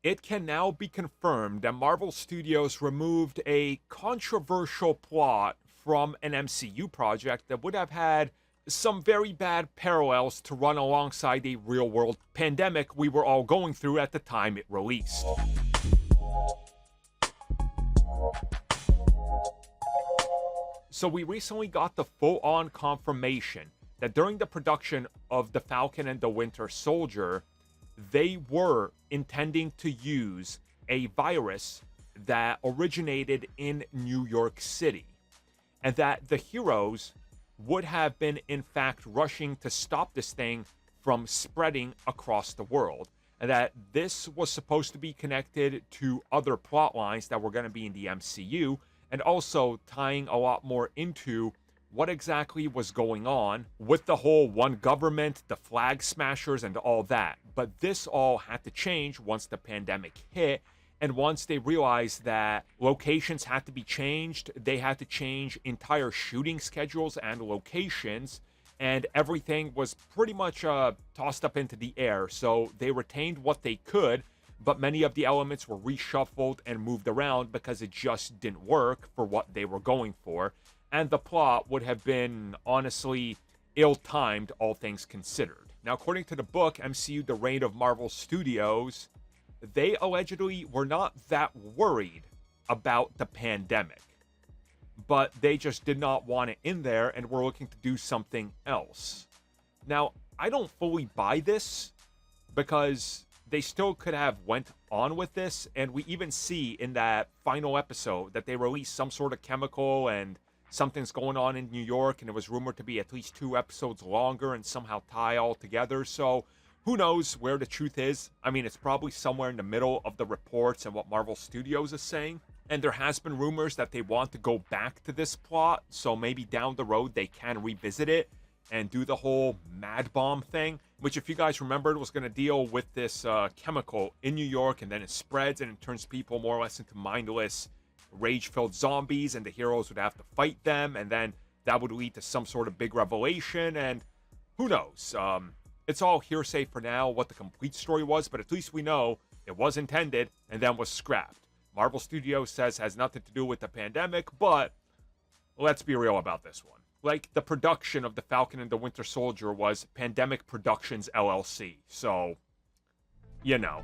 it can now be confirmed that Marvel Studios removed a controversial plot from an MCU project that would have had some very bad parallels to run alongside a real world pandemic we were all going through at the time it released. So we recently got the full-on confirmation that during the production of The Falcon and the Winter Soldier, they were intending to use a virus that originated in New York City, and that the heroes would have been in fact rushing to stop this thing from spreading across the world, and that this was supposed to be connected to other plot lines that were going to be in the MCU, and also tying a lot more into what exactly was going on with the whole one government, the flag smashers, and all that. But this all had to change once the pandemic hit, and once they realized that locations had to be changed, they had to change entire shooting schedules and locations, and everything was pretty much tossed up into the air. So they retained what they could, but many of the elements were reshuffled and moved around because it just didn't work for what they were going for. And the plot would have been, honestly, ill-timed, all things considered. Now, according to the book, MCU The Reign of Marvel Studios, they allegedly were not that worried about the pandemic, but they just did not want it in there and were looking to do something else. Now, I don't fully buy this, because they still could have went on with this, and we even see in that final episode that they released some sort of chemical and something's going on in New York, and it was rumored to be at least 2 episodes longer and somehow tie all together. So who knows where the truth is? I mean, it's probably somewhere in the middle of the reports and what Marvel Studios is saying. And there has been rumors that they want to go back to this plot, so maybe down the road they can revisit it and do the whole Mad Bomb thing, which, if you guys remembered, was going to deal with this chemical in New York, and then it spreads and it turns people more or less into mindless, rage-filled zombies, and the heroes would have to fight them, and then that would lead to some sort of big revelation, and who knows? It's all hearsay for now what the complete story was, but at least we know it was intended and then was scrapped. Marvel Studios says has nothing to do with the pandemic, but let's be real about this one. Like, the production of The Falcon and the Winter Soldier was Pandemic Productions LLC, so, you know.